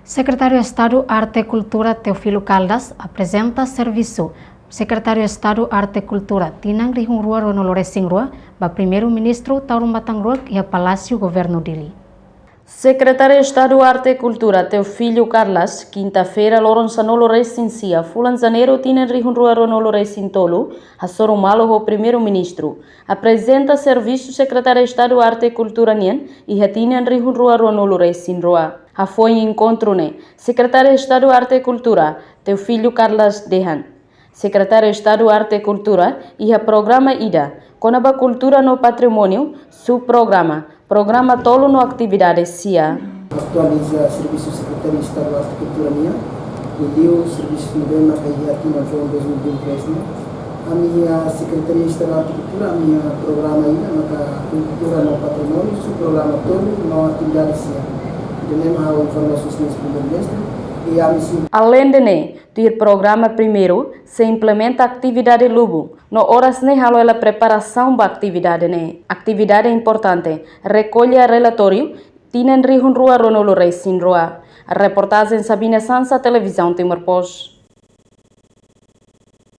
Secretário de Estado Arte e Cultura Teofilo Caldas apresenta serviço. Secretário de Estado Arte e Cultura Tinang Rihungrua Ronoloresingrua, ba primeiro-ministro Taurun Batangrua e a Palácio Governo dele. Secretário de Estado Arte e Cultura Teofilo Caldas, quinta-feira, Loronsanolo Recensia, Fulan Janeiro, Tinang Rihungrua Ronoloresintolo, a Sorumalo, o primeiro-ministro. Apresenta serviço Secretário de Estado Arte e Cultura Nien e a Tinang Rihungrua Ronoloresingrua. A foi em encontro, Secretário de Estado Arte e Cultura, Teofilo Caldas Dehan. Secretário de Estado Arte e Cultura e a Programa IDA, Conaba Cultura no Patrimônio, subprograma, Programa Tolo no Atividade CIA. Atualiza Serviço Secretário de Estado Arte e Cultura minha, e deu o serviço de bem na caia aqui na João 2023. A minha Secretaria de Estado Arte e Cultura, a minha Programa IDA, na Cultura no Patrimônio, subprograma Tolo no Atividade CIA. Além de ter programa primeiro, se implementa a atividade Lubu. No horas halo a preparação da atividade Atividade importante. Recolhe relatório. Tinang Rihungrua Ronoloresingrua. A reportagem Sabina Sansa, Televisão Timor Post.